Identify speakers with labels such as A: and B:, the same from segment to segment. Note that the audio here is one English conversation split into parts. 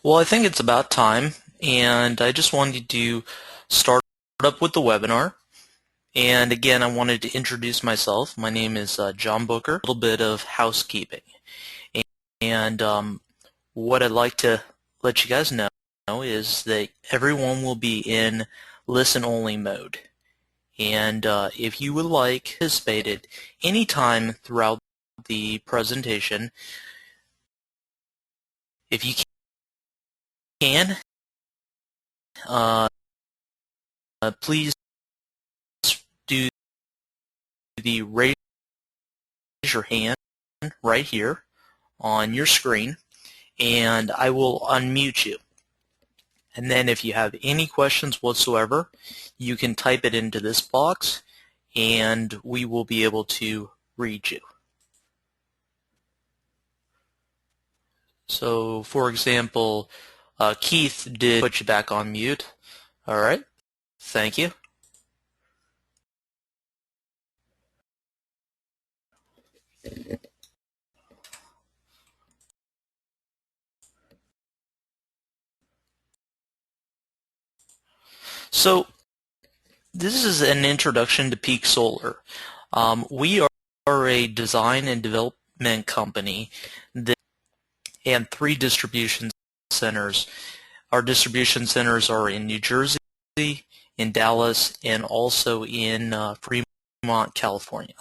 A: Well, I think it's about time, and I just wanted to start up with the webinar. And again, I wanted to introduce myself. My name is John Booker. A little bit of housekeeping. And what I'd like to let you guys know is that everyone will be in listen-only mode. And if you would like to participate at any time throughout the presentation, if you can, please do the raise your hand right here on your screen, and I will unmute you. And then if you have any questions whatsoever, you can type it into this box, and we will be able to read you. So, for example, Keith did put you back on mute. All right. Thank you. So, this is an introduction to Peak Solar. We are a design and development company and 3 distribution centers. Our distribution centers are in New Jersey, in Dallas, and also in Fremont, California.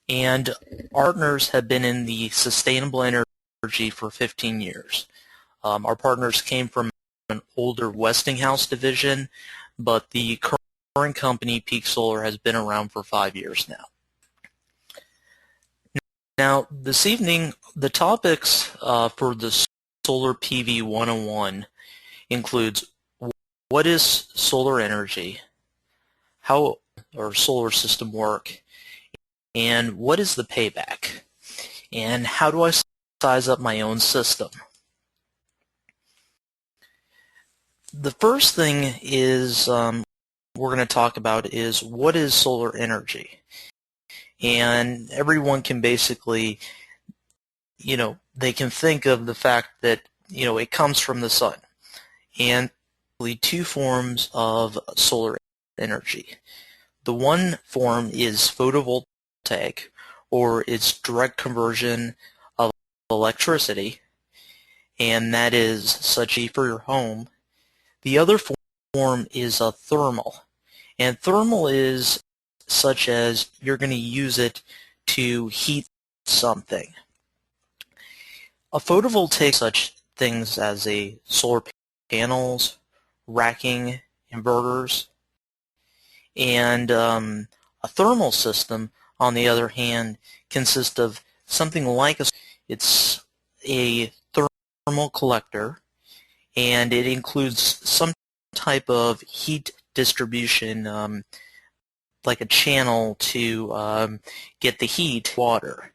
A: And our partners have been in the sustainable energy for 15 years. Our partners came from an older Westinghouse division, but the current company, Peak Solar, has been around for 5 years now. Now, this evening, the topics for the Solar PV 101 includes what is solar energy, how our solar system work, and what is the payback, and how do I size up my own system. The first thing is we're going to talk about is what is solar energy. And everyone can basically, they can think of the fact that, it comes from the sun. And 2 forms of solar energy. The one form is photovoltaic, or it's direct conversion of electricity, and that is such for your home. The other form is a thermal, and thermal is such as you're going to use it to heat something. A photovoltaic such things as a solar panels, racking, inverters, and a thermal system, on the other hand, consists of something like it's a thermal collector, and it includes some type of heat distribution, like a channel to get the heat water.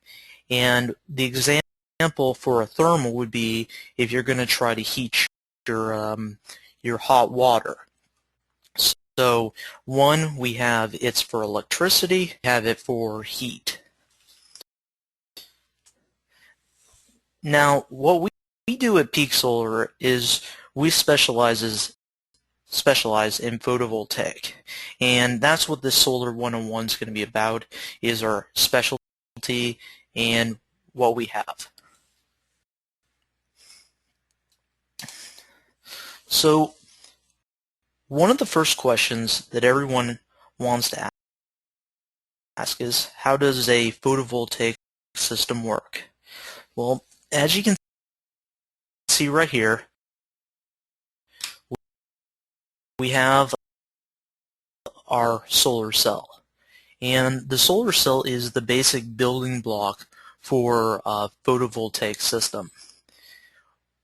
A: And the example for a thermal would be if you're going to try to heat your hot water. So one, we have it's for electricity, we have it for heat. Now, what we do at Peak Solar is we specialize in photovoltaic, and that's what this Solar 101 is going to be about, is our specialty and what we have. So one of the first questions that everyone wants to ask is, how does a photovoltaic system work? Well, as you can see right here, we have our solar cell. And the solar cell is the basic building block for a photovoltaic system.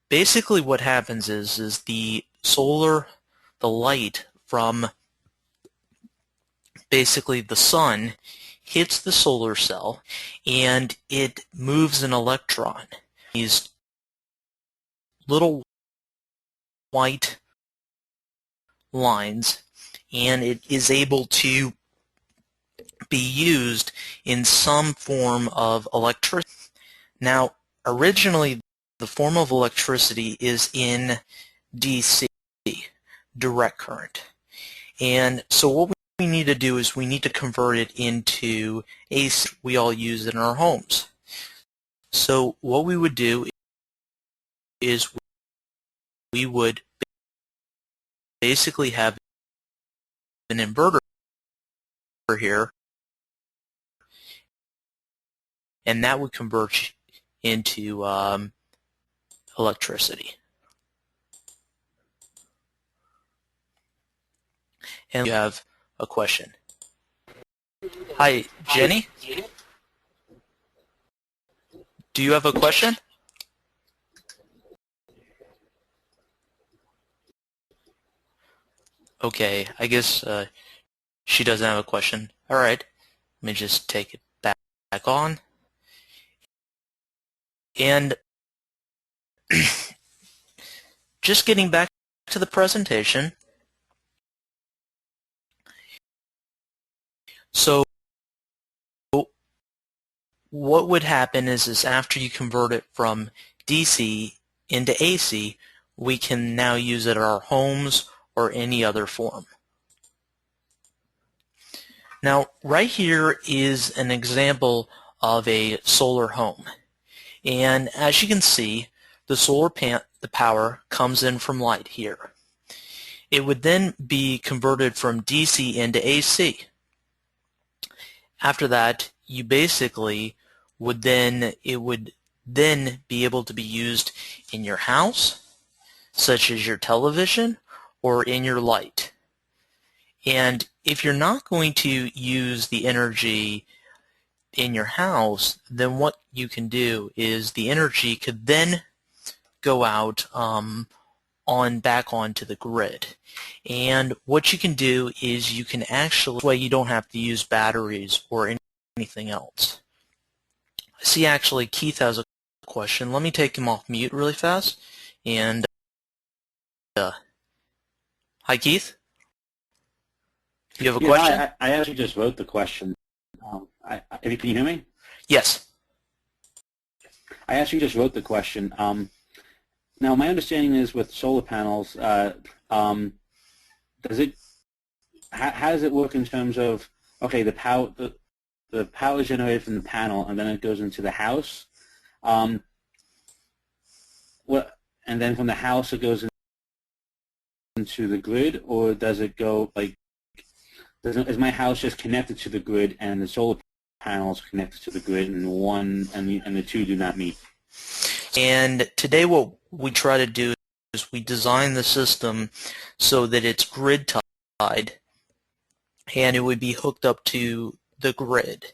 A: Basically what happens is the light from basically the sun hits the solar cell, and it moves an electron. These little white lines, and it is able to be used in some form of electricity. Now, originally, the form of electricity is in DC, direct current. And so what we need to do is we need to convert it into AC we all use in our homes. So what we would do is we would basically have an inverter here, and that would convert into electricity. And you have a question. Hi, Jenny? Do you have a question? Okay, I guess she doesn't have a question. All right, let me just take it back on. And just getting back to the presentation. So what would happen is after you convert it from DC into AC, we can now use it at our homes or any other form. Now, right here is an example of a solar home. And as you can see, the power comes in from light here. It would then be converted from DC into AC. After that, you basically would then be able to be used in your house, such as your television, or in your light. And if you're not going to use the energy in your house, then what you can do is the energy could then go out back onto the grid. And what you can do is you can actually, this way you don't have to use batteries or anything else. I see actually Keith has a question. Let me take him off mute really fast. And hi, Keith. Do you have a question?
B: I actually just wrote the question. Can you hear me?
A: Yes.
B: I actually just wrote the question. Now, my understanding is with solar panels, how does it work in terms of, okay, the power is generated from the panel and then it goes into the house, and then from the house it goes into the grid, or does it go like, is my house just connected to the grid and the solar panels connected to the grid, and the two do not meet?
A: And today what we try to do is we design the system so that it's grid tied and it would be hooked up to the grid.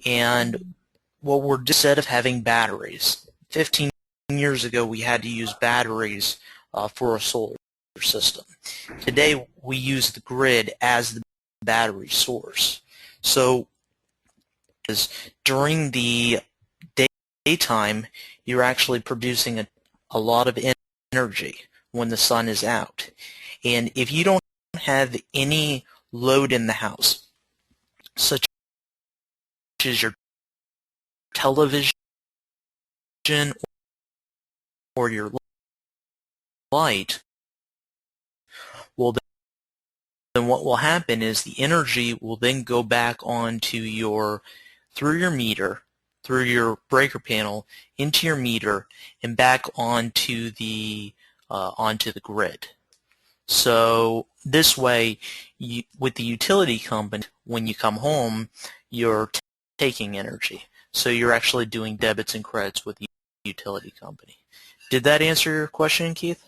A: And what we're doing, instead of having batteries, 15 years ago we had to use batteries for a solar system. Today we use the grid as the battery source. So during the daytime, you're actually producing a lot of energy when the sun is out. And if you don't have any load in the house, such as your television or your light, well, then what will happen is the energy will then go back onto through your meter, through your breaker panel, into your meter, and back onto the grid. So this way, with the utility company, when you come home, you're taking energy. So you're actually doing debits and credits with the utility company. Did that answer your question, Keith?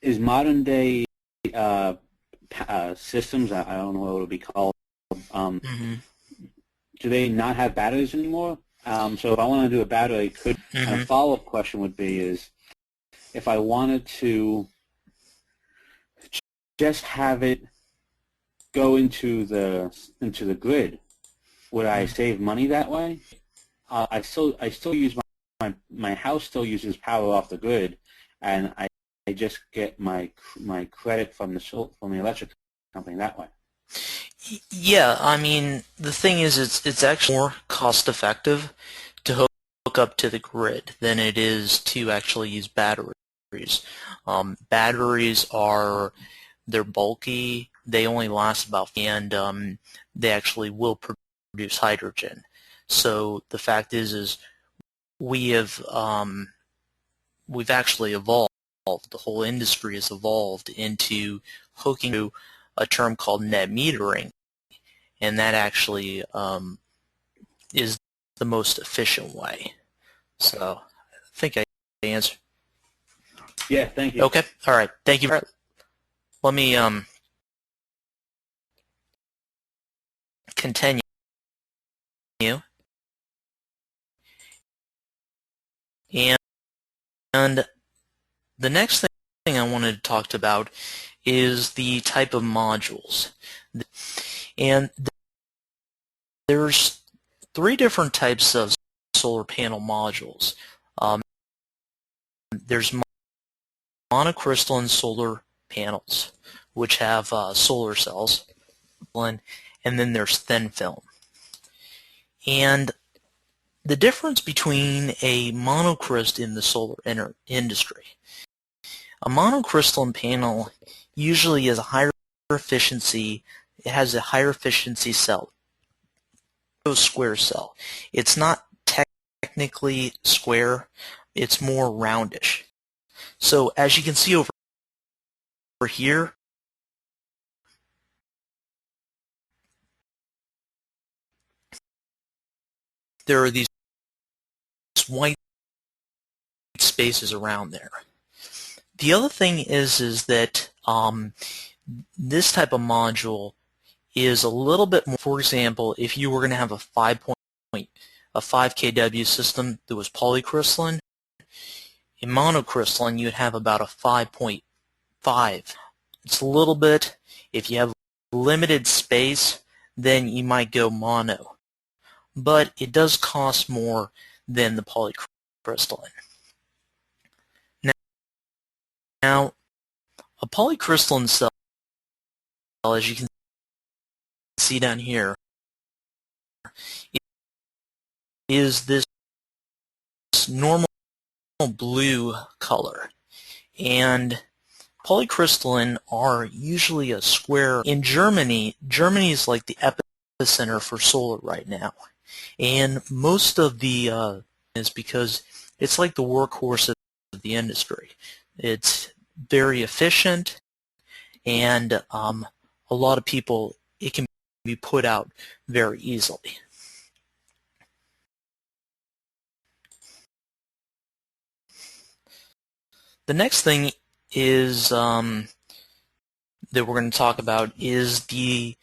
B: Is modern day systems, I don't know what it would be called, do they not have batteries anymore? So if I want to do a battery, and a follow-up question would be is, if I wanted to just have it go into the grid, would I save money that way? I still use my house still uses power off the grid, and I just get my credit from the electric company that way.
A: Yeah, I mean, the thing is, it's actually more cost effective to hook up to the grid than it is to actually use batteries. Batteries they're bulky, they only last about, and they actually will produce hydrogen. So the fact is we have we've actually evolved. The whole industry has evolved into hooking to a term called net metering, and that actually is the most efficient way. So I think I answered.
B: Yeah, thank you.
A: Okay, all right, thank you. Let me continue. And the next thing I wanted to talk about is the type of modules. And there's three different types of solar panel modules. There's monocrystalline solar panels, which have solar cells, and then there's thin film. And the difference between a monocrystal in the solar industry, a monocrystalline panel usually has a higher efficiency. It has a higher efficiency cell, a square cell. It's not technically square, it's more roundish. So as you can see over here, there are these white spaces around there. The other thing is that this type of module is a little bit more. For example, if you were going to have a 5 kW system that was polycrystalline, in monocrystalline you'd have about a 5.5. It's a little bit, if you have limited space, then you might go mono. But it does cost more than the polycrystalline. Now, a polycrystalline cell, as you can see down here, is this normal blue color. And polycrystalline are usually a square. In Germany is like the epicenter for solar right now. And most of the is because it's like the workhorse of the industry. It's very efficient, and a lot of people, it can be put out very easily. The next thing is that we're going to talk about is the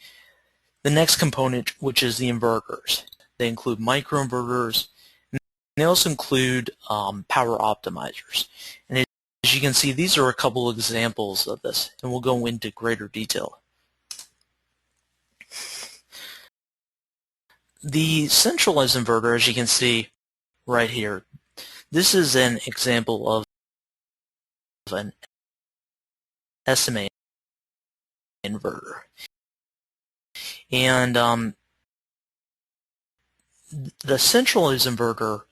A: next component, which is the inverters. They include microinverters, and they also include power optimizers. And as you can see, these are a couple of examples of this, and we'll go into greater detail. The centralized inverter, as you can see right here, this is an example of an SMA inverter. And the centralized inverter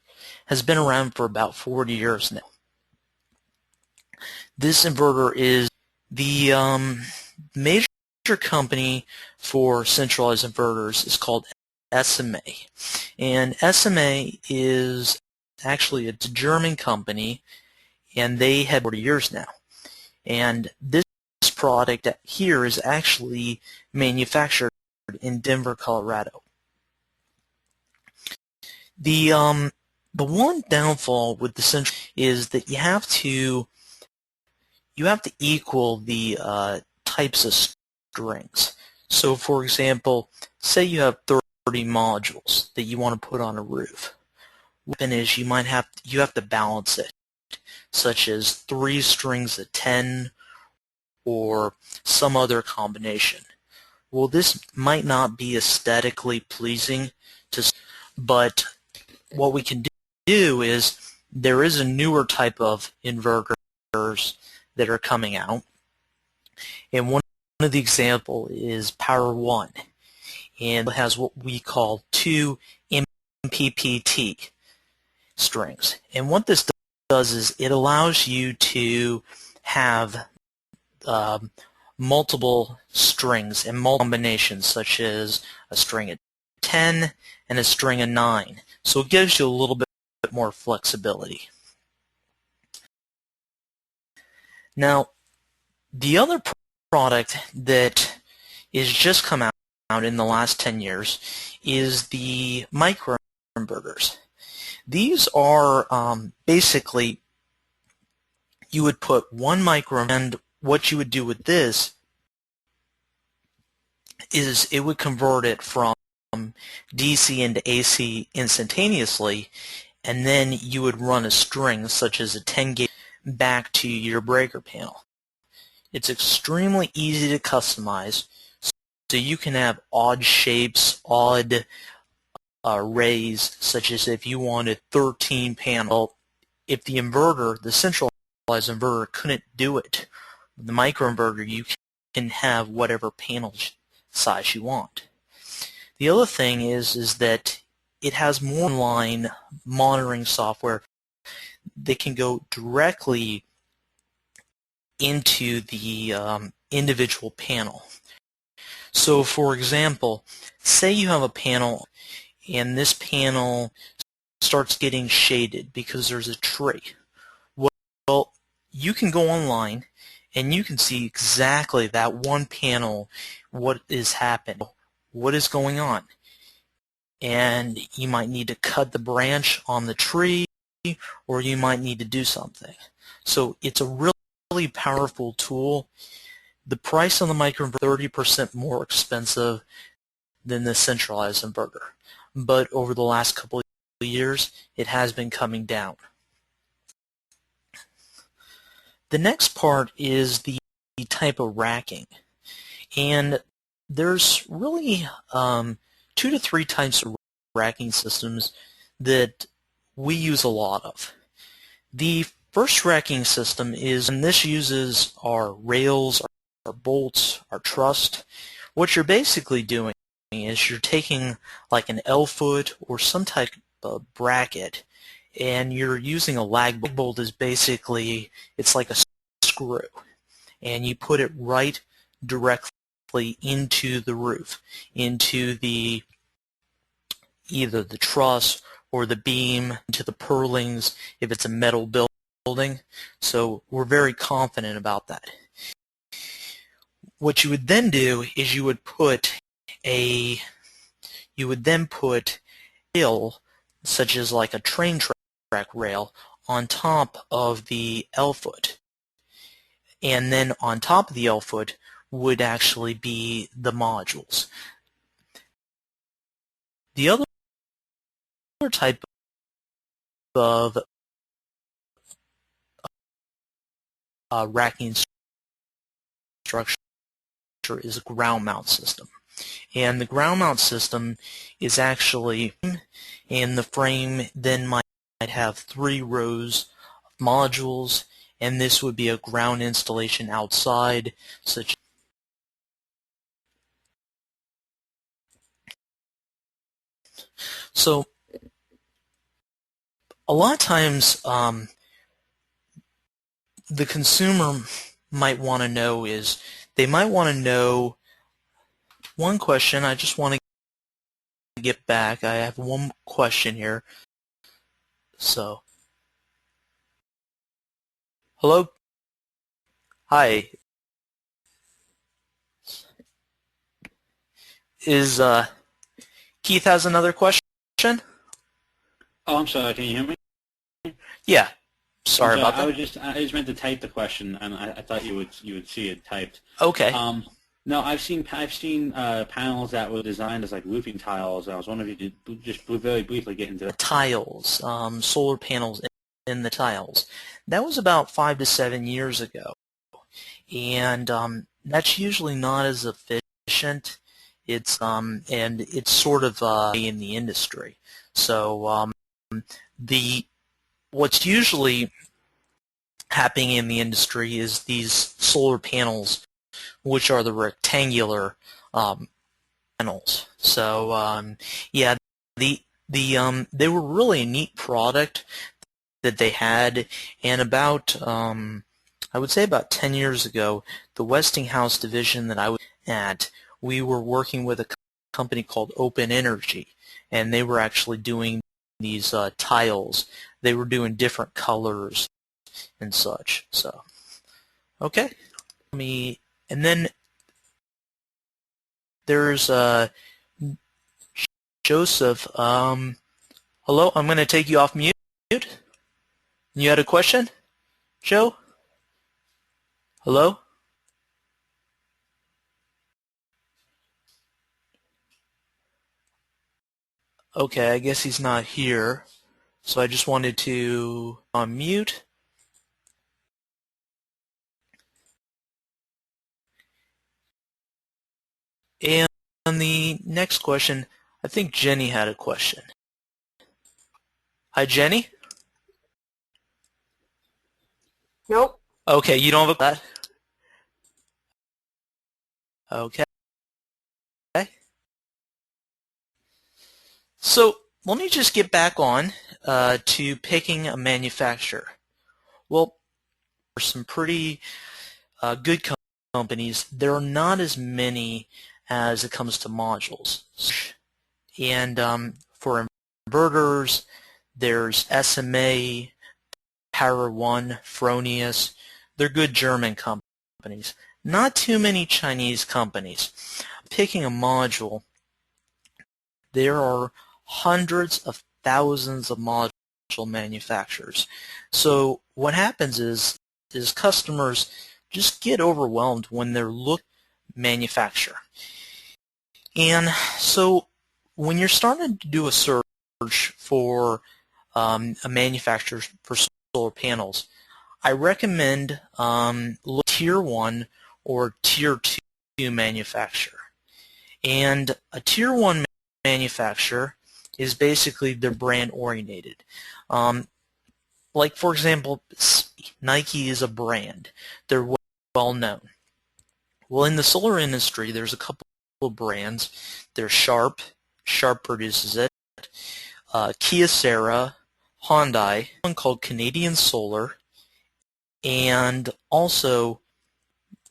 A: has been around for about 40 years now. This inverter is the major company for centralized inverters is called SMA. And SMA is actually a German company, and they have 40 years now. And this product here is actually manufactured in Denver, Colorado. The one downfall with the central is that you have to equal the types of strings. So for example, say you have 30 modules that you want to put on a roof. What happens is you have to balance it, such as 3 strings of 10 or some other combination. Well, this might not be aesthetically pleasing but what we can do is there is a newer type of inverters that are coming out, and one of the example is Power One, and it has what we call two MPPT strings. And what this does is it allows you to have multiple strings and multiple combinations, such as a string of 10 and a string of 9. So it gives you a little bit more flexibility. Now, the other product that is just come out in the last 10 years is the microinverters. These are basically, you would put one microinverter, and what you would do with this is it would convert it from DC into AC instantaneously, and then you would run a string, such as a 10 gauge, back to your breaker panel. It's extremely easy to customize, so you can have odd shapes, odd arrays, such as if you wanted 13 panel. If the inverter, the centralized inverter, couldn't do it, with the microinverter you can have whatever panel size you want. The other thing is that it has more online monitoring software that can go directly into the individual panel. So for example, say you have a panel and this panel starts getting shaded because there's a tree. Well, you can go online and you can see exactly that one panel, what is happening, what is going on. And you might need to cut the branch on the tree, or you might need to do something. So it's a really powerful tool. The price on the microinverter is 30% more expensive than the centralized inverter, but over the last couple of years it has been coming down. The next part is the type of racking, and there's really 2 to 3 types of racking systems that we use a lot of. The first racking system is, and this uses our rails, our bolts, our truss. What you're basically doing is you're taking like an L-foot or some type of bracket, and you're using a lag bolt. Lag bolt is basically, it's like a screw, and you put it right directly into the roof, into the either the truss or the beam, into the purlins if it's a metal building. So we're very confident about that. What you would then do is you would then put rail, such as like a train track rail, on top of the L-foot, and then on top of the L-foot would actually be the modules. The other type of racking structure is a ground mount system. And the ground mount system is actually, and the frame then might have 3 rows of modules, and this would be a ground installation outside, such so a lot of times the consumer might want to know is, they might want to know one question. I just want to get back. I have one question here. So, hello? Hi. Is Keith has another question?
B: Oh, I'm sorry. Can you hear me?
A: Yeah. Sorry about that.
B: I just meant to type the question, and I thought you would see it typed.
A: Okay.
B: No, I've seen panels that were designed as like roofing tiles. I was wondering if you could just very briefly get into
A: tiles, solar panels in the tiles. That was about 5 to 7 years ago, and that's usually not as efficient. It's and it's sort of in the industry. So what's usually happening in the industry is these solar panels, which are the rectangular panels. So yeah, they were really a neat product that they had, and about I would say about 10 years ago, the Westinghouse division that I was at, we were working with a company called Open Energy, and they were actually doing these tiles. They were doing different colors and such. So, okay, and then there's Joseph. Hello, I'm going to take you off mute. You had a question, Joe? Hello? Okay, I guess he's not here. So I just wanted to unmute. And the next question, I think Jenny had a question. Hi, Jenny?
C: Nope.
A: Okay, you don't have a that. Okay. So let me just get back on to picking a manufacturer. Well, there are some pretty good companies. There are not as many as it comes to modules. And for inverters, there's SMA, Power One, Fronius. They're good German companies. Not too many Chinese companies. Picking a module, there are hundreds of thousands of module manufacturers. So what happens is customers just get overwhelmed when they're looking at manufacture. And so when you're starting to do a search for a manufacturer for solar panels, I recommend Tier 1 or Tier 2 manufacturer. And a Tier 1 manufacturer is basically they're brand oriented. Like for example, Nike is a brand. They're well known. Well, in the solar industry, there's a couple of brands. There's Sharp. Sharp produces it. Kyocera, Hyundai, one called Canadian Solar, and also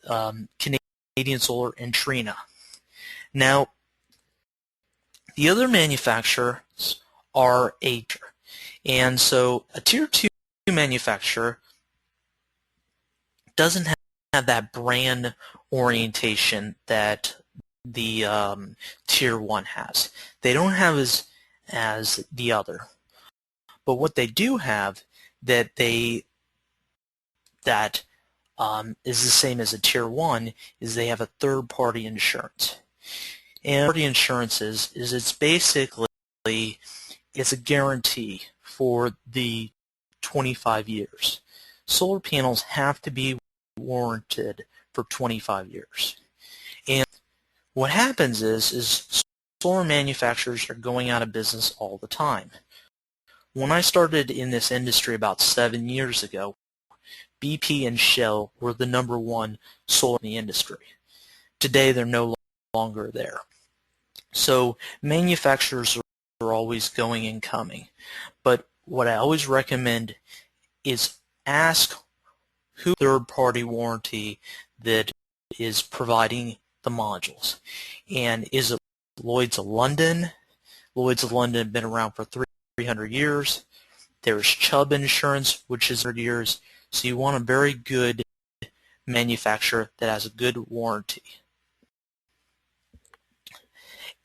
A: Canadian Solar and Trina. Now, the other manufacturers are and so a Tier 2 manufacturer doesn't have that brand orientation that the Tier 1 has. They don't have as the other. But what they do have that is the same as a Tier 1 is they have a third-party insurance. And third-party insurance is it's basically it's a guarantee for the 25 years. Solar panels have to be warranted for 25 years. And what happens is solar manufacturers are going out of business all the time. When I started in this industry about 7 years ago, BP and Shell were the #1 solar in the industry. Today they're no longer there. So manufacturers are always going and coming. But what I always recommend is ask who third-party warranty that is providing the modules. And is it Lloyd's of London? Lloyd's of London have been around for 300 years. There's Chubb Insurance, which is 100 years. So you want a very good manufacturer that has a good warranty.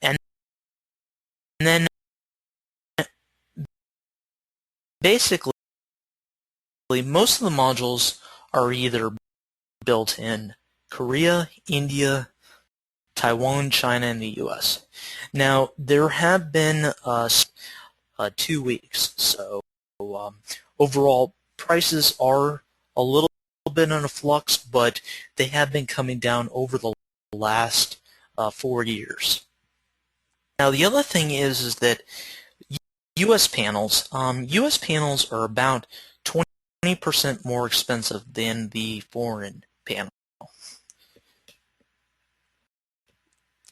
A: And then basically most of the modules are either built in Korea, India, Taiwan, China, and the US. Now there have been 2 weeks, so overall prices are a little bit in a flux, but they have been coming down over the last 4 years. Now the other thing is that U.S. panels are about 20% more expensive than the foreign panel.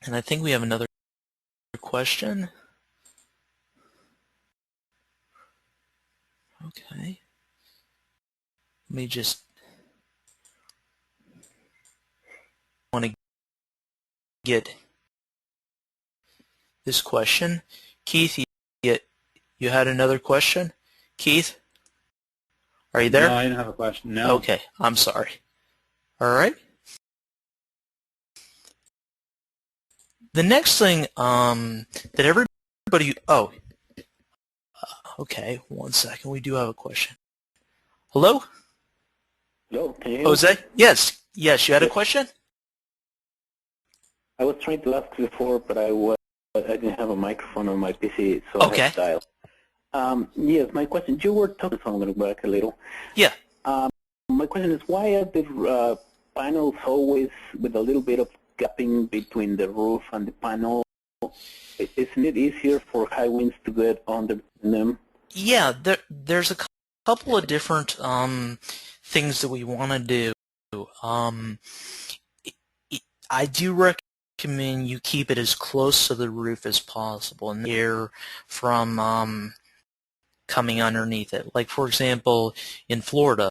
A: And I think we have another question? Okay. Let me just want to get this question. Keith, you had another question? Keith? Are you there?
B: No, I didn't have a question. No.
A: Okay, I'm sorry. All right. The next thing that everybody, okay, 1 second. We do have a question. Hello?
D: Hello, can you hear me?
A: Jose? Yes, you had a
D: Yes.
A: question?
D: I was trying to ask before, but I didn't have a microphone on my PC, so
A: Okay.
D: I had to dial. Yes, my question, you were talking, so I'm going to go back a little.
A: Yeah.
D: My question is, why are the panels always with a little bit of gapping between the roof and the panel? Isn't it easier for high winds to get under them?
A: Yeah, there's a couple of different things that we want to do. I do recommend you keep it as close to the roof as possible and the air from coming underneath it. Like, for example, in Florida,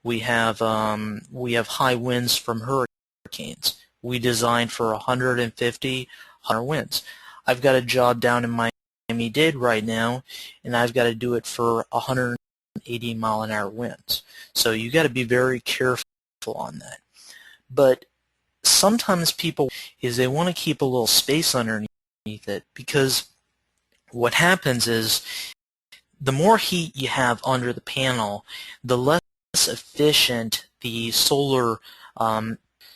A: we have high winds from hurricanes. We designed for 150 winds. I've got a job down in Miami-Dade right now, and I've got to do it for 180 mile an hour winds. So you got to be very careful on that. But sometimes they want to keep a little space underneath it, because what happens is the more heat you have under the panel, the less efficient the solar.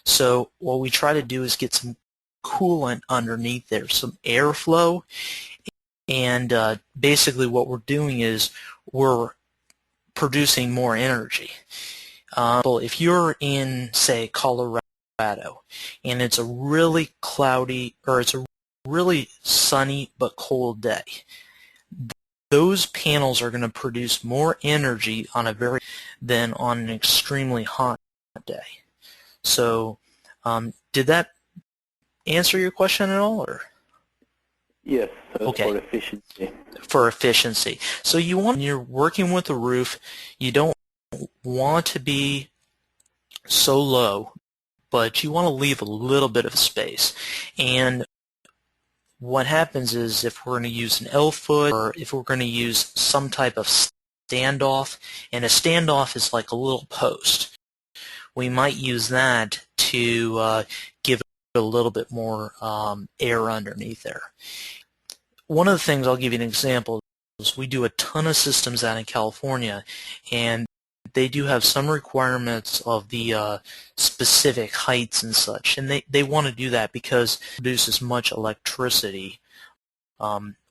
A: So what we try to do is get some coolant underneath there, some airflow, and basically what we're doing is we're producing more energy. If you're in, say, Colorado, and it's a really cloudy, or it's a really sunny but cold day, those panels are going to produce more energy than on an extremely hot day. So, did that answer your question at all, or?
D: Yes, so
A: Okay.
D: for efficiency.
A: For efficiency. So when you're working with a roof, you don't want to be so low, but you want to leave a little bit of space. And what happens is, if we're going to use an L-foot, or if we're going to use some type of standoff, and a standoff is like a little post, we might use that to give it a little bit more air underneath there. One of the things, I'll give you an example, is we do a ton of systems out in California, and they do have some requirements of the specific heights and such, and they want to do that because it produces much electricity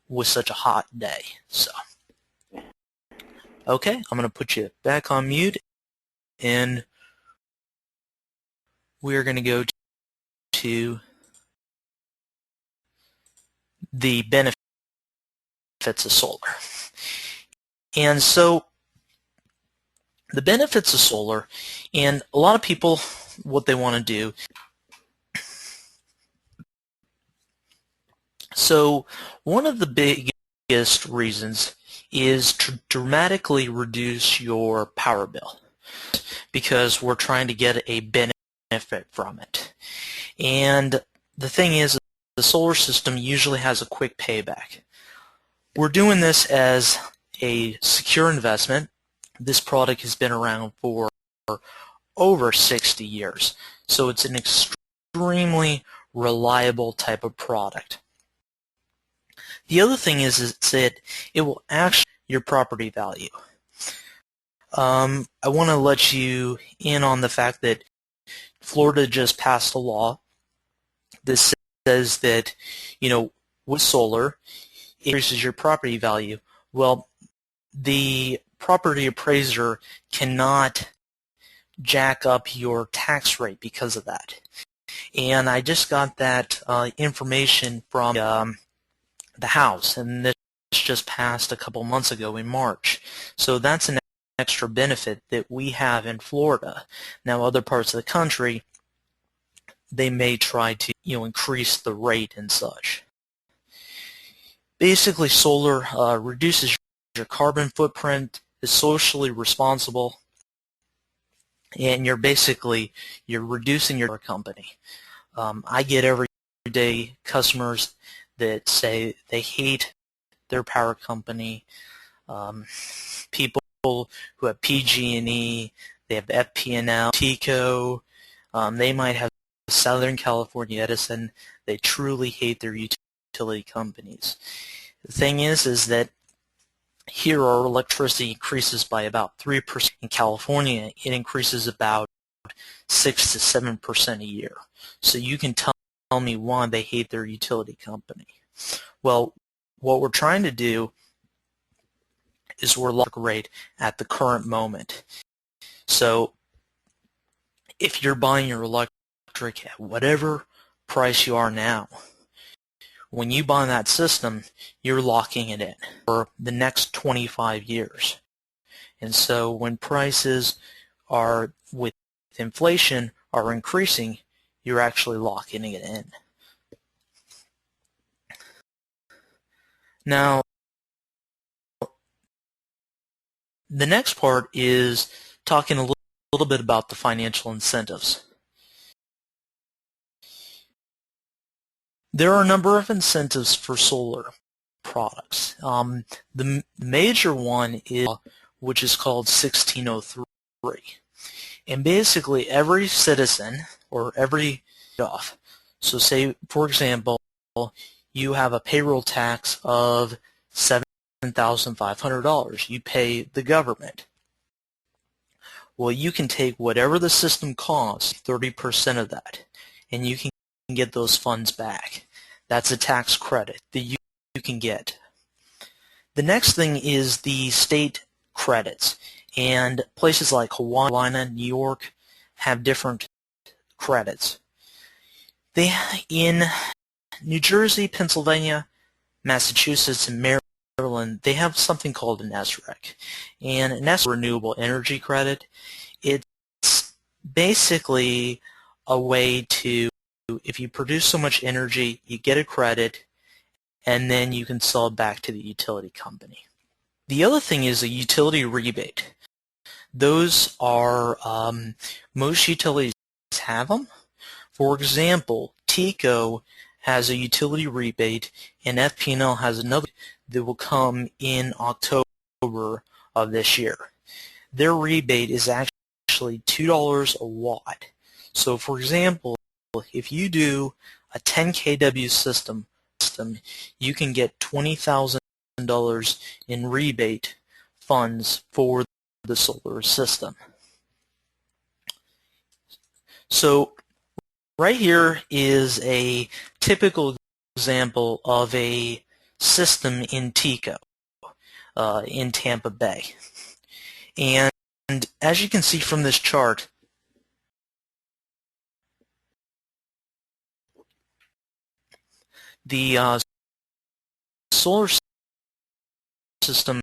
A: with such a hot day. So, okay, I'm going to put you back on mute, and we're going to go to the benefits of solar. And so the benefits of solar, and a lot of people, what they want to do, so one of the biggest reasons is to dramatically reduce your power bill, because we're trying to get a benefit from it. And the thing is, the solar system usually has a quick payback. We're doing this as a secure investment. This product has been around for over 60 years, so it's an extremely reliable type of product. The other thing is that it will actually your property value. I want to let you in on the fact that Florida just passed a law that says that, with solar, it increases your property value. Well, the property appraiser cannot jack up your tax rate because of that. And I just got that information from the House, and this just passed a couple months ago in March. So that's an extra benefit that we have in Florida. Now, other parts of the country, they may try to increase the rate and such. Basically, solar reduces your carbon footprint, is socially responsible, and you're reducing your company. I get everyday customers that say they hate their power company. People who have PG&E, they have FP&L, TECO, they might have Southern California Edison. They truly hate their utility companies. The thing is that here our electricity increases by about 3%. In California, it increases about 6 to 7% a year. So you can tell me why they hate their utility company. Well, what we're trying to do is we're looking rate at the current moment. So if you're buying your electric at whatever price you are now, when you buy that system, you're locking it in for the next 25 years. And so when prices are, with inflation, are increasing, you're actually locking it in. Now, the next part is talking a little bit about the financial incentives. There are a number of incentives for solar products. The major one is which is called 1603. And basically every citizen or every off. So say, for example, you have a payroll tax of $7,500. You pay the government. Well, you can take whatever the system costs, 30% of that, and you can get those funds back. That's a tax credit that you can get. The next thing is the state credits, and places like Hawaii, Carolina, New York have different credits. In New Jersey, Pennsylvania, Massachusetts, and Maryland, they have something called an SREC, and an SREC renewable energy credit. It's basically a way to, if you produce so much energy, you get a credit, and then you can sell it back to the utility company. The other thing is a utility rebate. Those are, most utilities have them. For example, TECO has a utility rebate, and FP&L has another that will come in October of this year. Their rebate is actually $2 a watt. So for example, if you do a 10 kW system, you can get $20,000 in rebate funds for the solar system. So right here is a typical example of a system in TECO in Tampa Bay. And as you can see from this chart, the solar system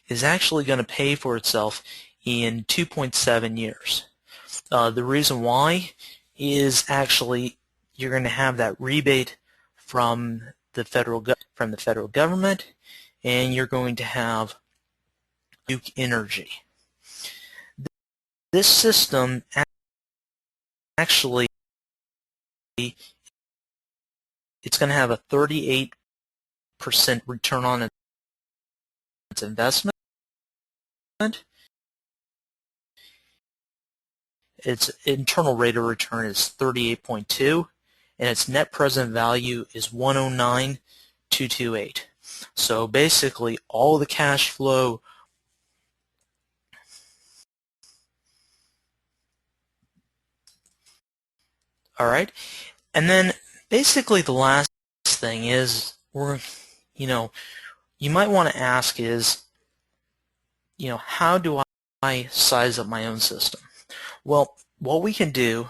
A: is actually going to pay for itself in 2.7 years. The reason why is actually you're going to have that rebate from the federal government, and you're going to have Duke Energy. This system actually, it's going to have a 38% return on its investment. Its internal rate of return is 38.2, and its net present value is 109,228. So basically, all the cash flow all right, and then basically the last thing is you might want to ask is, how do I size up my own system? Well, what we can do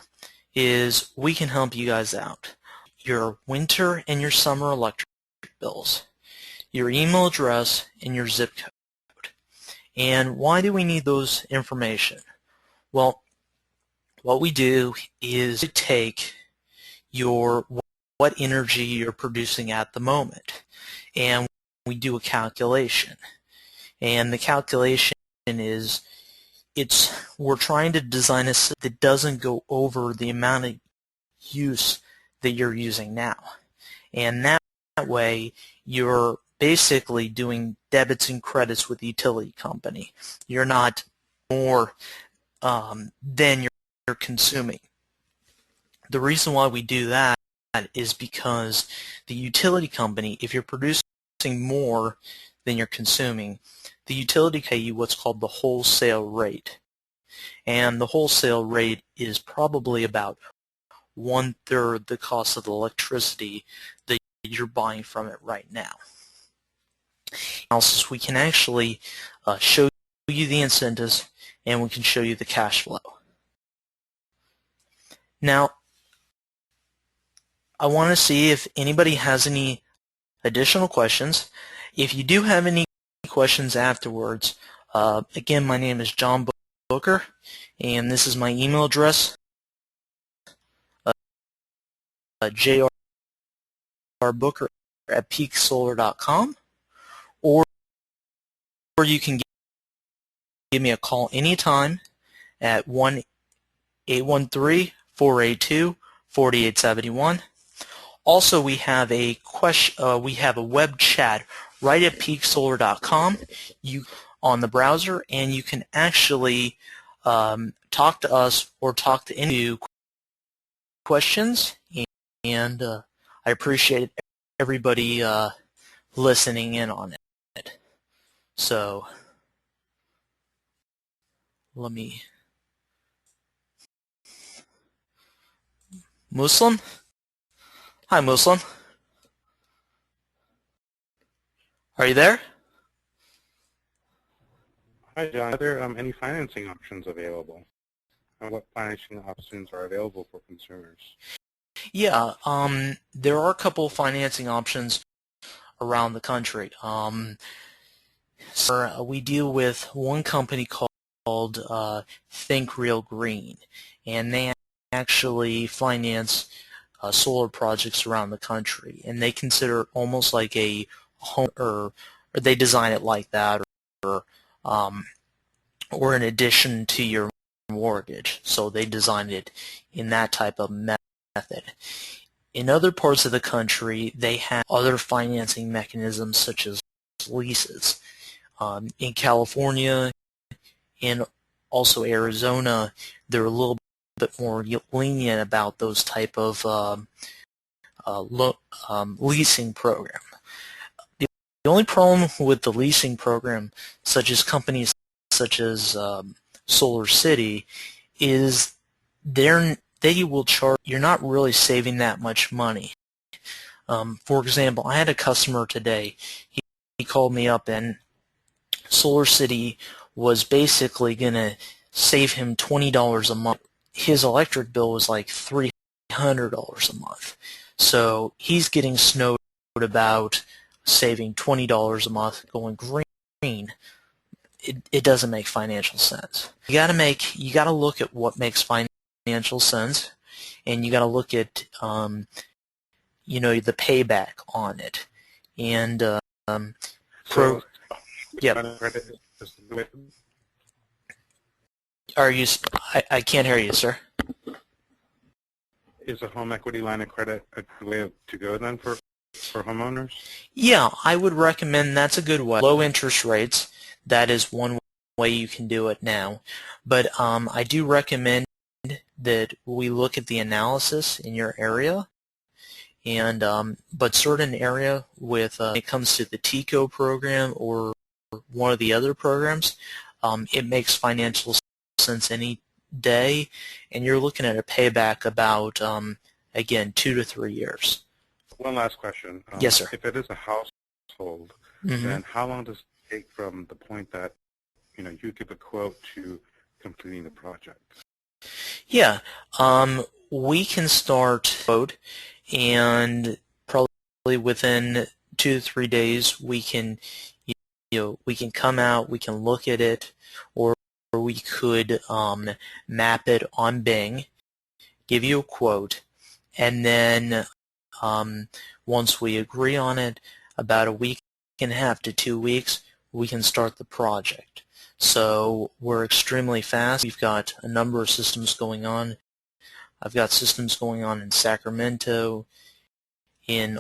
A: is we can help you guys out. Your winter and your summer electric bills, your email address, and your zip code. And why do we need those information? Well, what we do is we take what what energy you're producing at the moment. And we do a calculation. And the calculation is we're trying to design a system that doesn't go over the amount of use that you're using now. And that way you're basically doing debits and credits with the utility company. You're not more than you're consuming. The reason why we do that is because the utility company, if you're producing more than you're consuming, the utility pay you what's called the wholesale rate. And the wholesale rate is probably about 1/3 the cost of the electricity that you're buying from it right now. Also, we can actually show you the incentives and we can show you the cash flow. Now, I want to see if anybody has any additional questions. If you do have any questions afterwards, again, my name is John Booker, and this is my email address, jrbooker@peaksolar.com, or you can give me a call anytime at 1-813-482-4871. Also, we have a web chat right at peaksolar.com on the browser, and you can actually talk to us or talk to any questions. And I appreciate everybody listening in on it. So let me. Muslim? Hi, Muslim. Are you there?
E: Hi, John. Are there any financing options available? And what financing options are available for consumers?
A: Yeah, there are a couple of financing options around the country. So we deal with one company called Think Real Green, and they actually finance solar projects around the country, and they consider it almost like a home, or they design it like that, or in addition to your mortgage. So they designed it in that type of method. In other parts of the country, they have other financing mechanisms such as leases. In California and also Arizona, they're a little bit more lenient about those type of leasing program. The only problem with the leasing program, such as companies such as Solar City, is they will charge. You're not really saving that much money. For example, I had a customer today. He called me up, and Solar City was basically going to save him $20 a month. His electric bill was like $300 a month. So he's getting snowed about saving $20 a month going green. It doesn't make financial sense. You got to look at what makes financial sense, and you got to look at the payback on it. And Are you? I can't hear you, sir.
E: Is a home equity line of credit a good way to go then for homeowners? Yeah,
A: I would recommend that's a good way. Low interest rates, that is one way you can do it now. But I do recommend that we look at the analysis in your area. And but certain area with when it comes to the TECO program or one of the other programs, it makes financial sense any day, and you're looking at a payback about again 2 to 3 years.
E: One last question.
A: Yes, sir.
E: If it is a household, then how long does it take from the point that you give a quote to completing the project?
A: Yeah, we can start quote, and probably within 2 to 3 days we can we can come out, we can look at it, or we could map it on Bing, give you a quote, and then once we agree on it, about a week and a half to 2 weeks, we can start the project. So we're extremely fast. We've got a number of systems going on. I've got systems going on in Sacramento,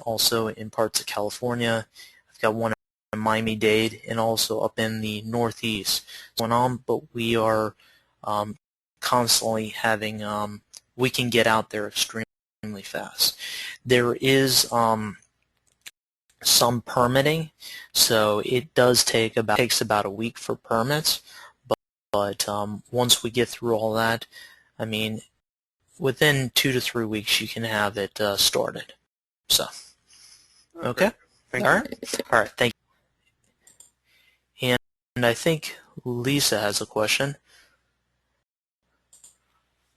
A: also in parts of California. I've got one in Miami-Dade, and also up in the Northeast going on, but we are constantly having, we can get out there extremely fast. There is some permitting, so it takes about a week for permits, but once we get through all that, I mean, within 2 to 3 weeks you can have it started. So, okay, all right, thank you. And I think Lisa has a question.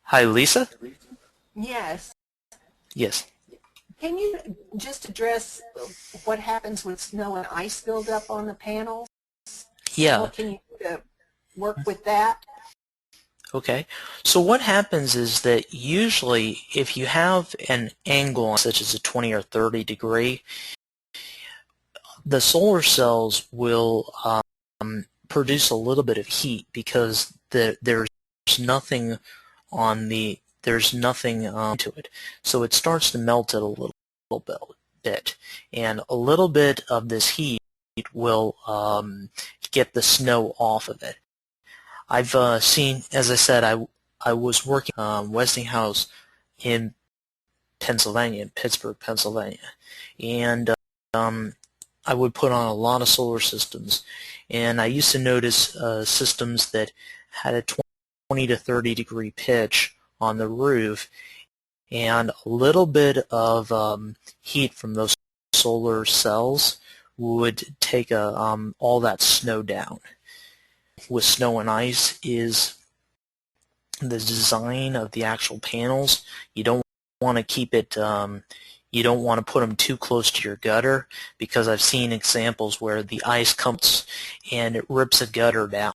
A: Hi, Lisa.
C: Yes.
A: Yes.
C: Can you just address what happens with snow and ice buildup on the panels?
A: Yeah.
C: What can you do to work with that?
A: Okay, so what happens is that usually if you have an angle such as a 20 or 30 degree, the solar cells will produce a little bit of heat because there's nothing to it. So it starts to melt it a little bit, and a little bit of this heat will get the snow off of it. I've seen, as I said, I was working Westinghouse in Pennsylvania, in Pittsburgh, Pennsylvania, and I would put on a lot of solar systems, and I used to notice systems that had a 20 to 30 degree pitch on the roof, and a little bit of heat from those solar cells would take all that snow down. With snow and ice is the design of the actual panels. You don't want to keep it, you don't want to put them too close to your gutter, because I've seen examples where the ice comes and it rips a gutter down.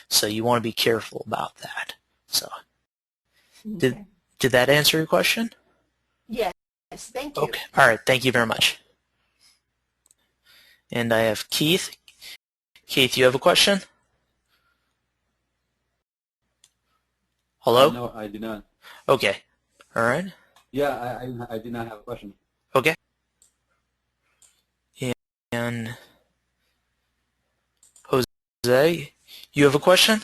A: So you want to be careful about that. So,
C: Okay.
A: did that answer your question?
C: Yes, thank you.
A: Okay, all right, thank you very much. And I have Keith. Keith, you have a question? Hello?
F: No, I do not.
A: Okay. All right.
F: Yeah, I do not have a question.
A: Okay. And Jose, you have a question?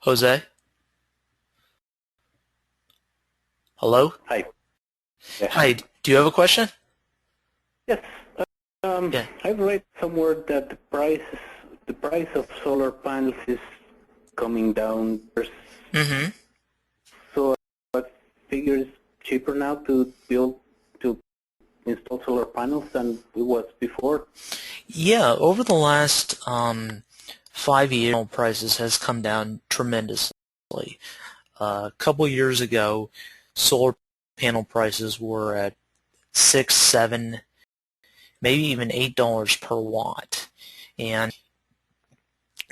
A: Jose? Hello?
D: Hi. Yeah.
A: Hi, do you have a question?
D: Yes.
A: Yeah.
D: I've read somewhere that the price of solar panels is coming down.
A: Mm-hmm.
D: So I figure it's cheaper now to install solar panels than it was before.
A: Yeah, over the last 5 years, prices has come down tremendously. A couple years ago, solar panel prices were at $6, $7, maybe even $8 per watt. And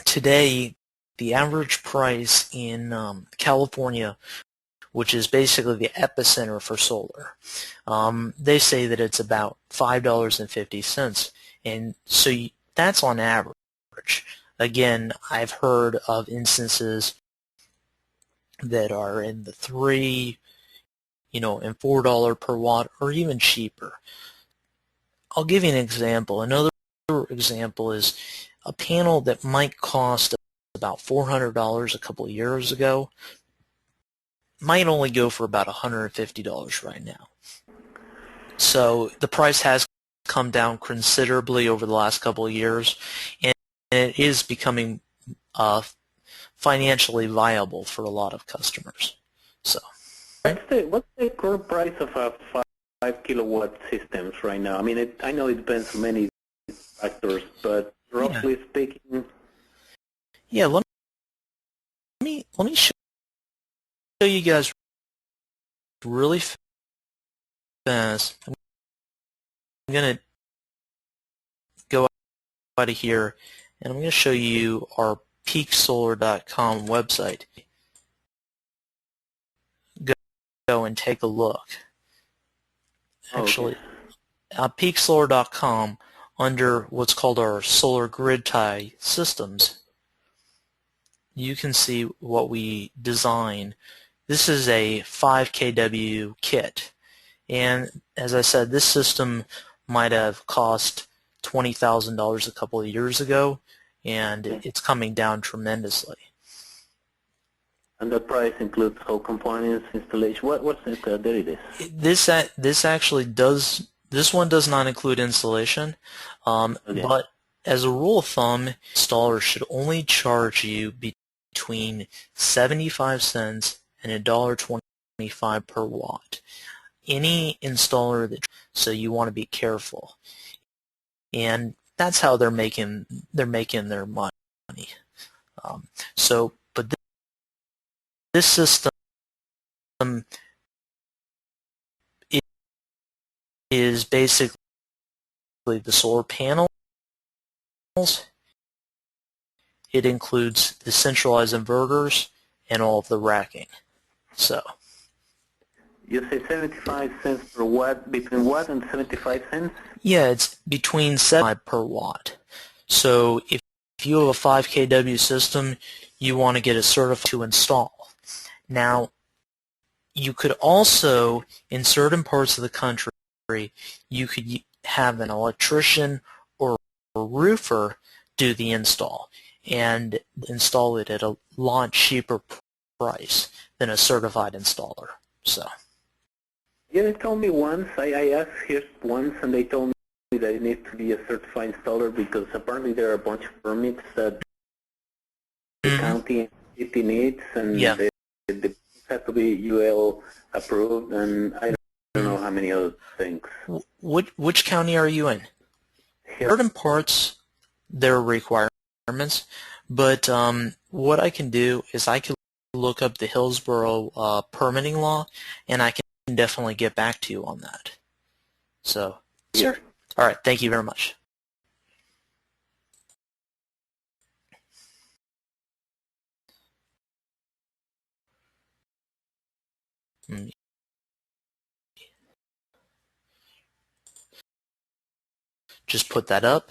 A: today, the average price in California, which is basically the epicenter for solar, they say that it's about $5.50. And so that's on average. Again, I've heard of instances that are in the $3, and $4 per watt, or even cheaper. I'll give you an example. Another example is a panel that might cost about $400 a couple of years ago might only go for about $150 right now. So the price has come down considerably over the last couple of years, and it is becoming financially viable for a lot of customers. So,
D: What's the current price of a 5 kilowatt systems right now? I mean, I know it depends on many factors, but roughly speaking.
A: Yeah, let me show you guys really fast. I'm going to go out of here, and I'm going to show you our peaksolar.com website. go and take a look. Actually,
D: Okay.
A: peaksolar.com, under what's called our solar grid tie systems, you can see what we design. This is a 5 kW kit, and as I said, this system might have cost $20,000 a couple of years ago, and it's coming down tremendously.
D: And the price includes all components, installation. What's it? There it is.
A: This actually does. This one does not include installation, but as a rule of thumb, installers should only charge you between 75 cents and $1.25 per watt. Any installer so you want to be careful, and that's how they're making their money. But this system is basically the solar panels. It includes the centralized inverters and all of the racking. So
D: You say 75 cents per watt, between what and 75 cents?
A: yeah, it's between 75 per watt. So if you have a 5 kW system, you want to get it certified to install. Now, you could also, in certain parts of the country, you could have an electrician or a roofer do the install and install it at a lot cheaper price than a certified installer. So.
D: Yeah, they told me once, I asked here once, and they told me that it needs to be a certified installer because apparently there are a bunch of permits that the county and city needs, and they have to be UL approved, and I don't know how many other things.
A: Which county are you in? Certain parts, there are requirements, but what I can do is I can look up the Hillsborough permitting law, and I can definitely get back to you on that. So, sure. All right. Thank you very much. Just put that up.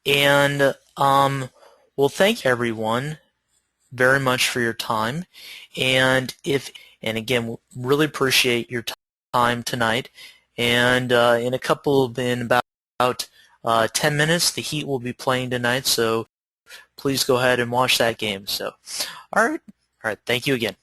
A: And, well, thank everyone very much for your time. And again, really appreciate your time tonight. And in about 10 minutes, the Heat will be playing tonight. So please go ahead and watch that game. So, all right. Thank you again.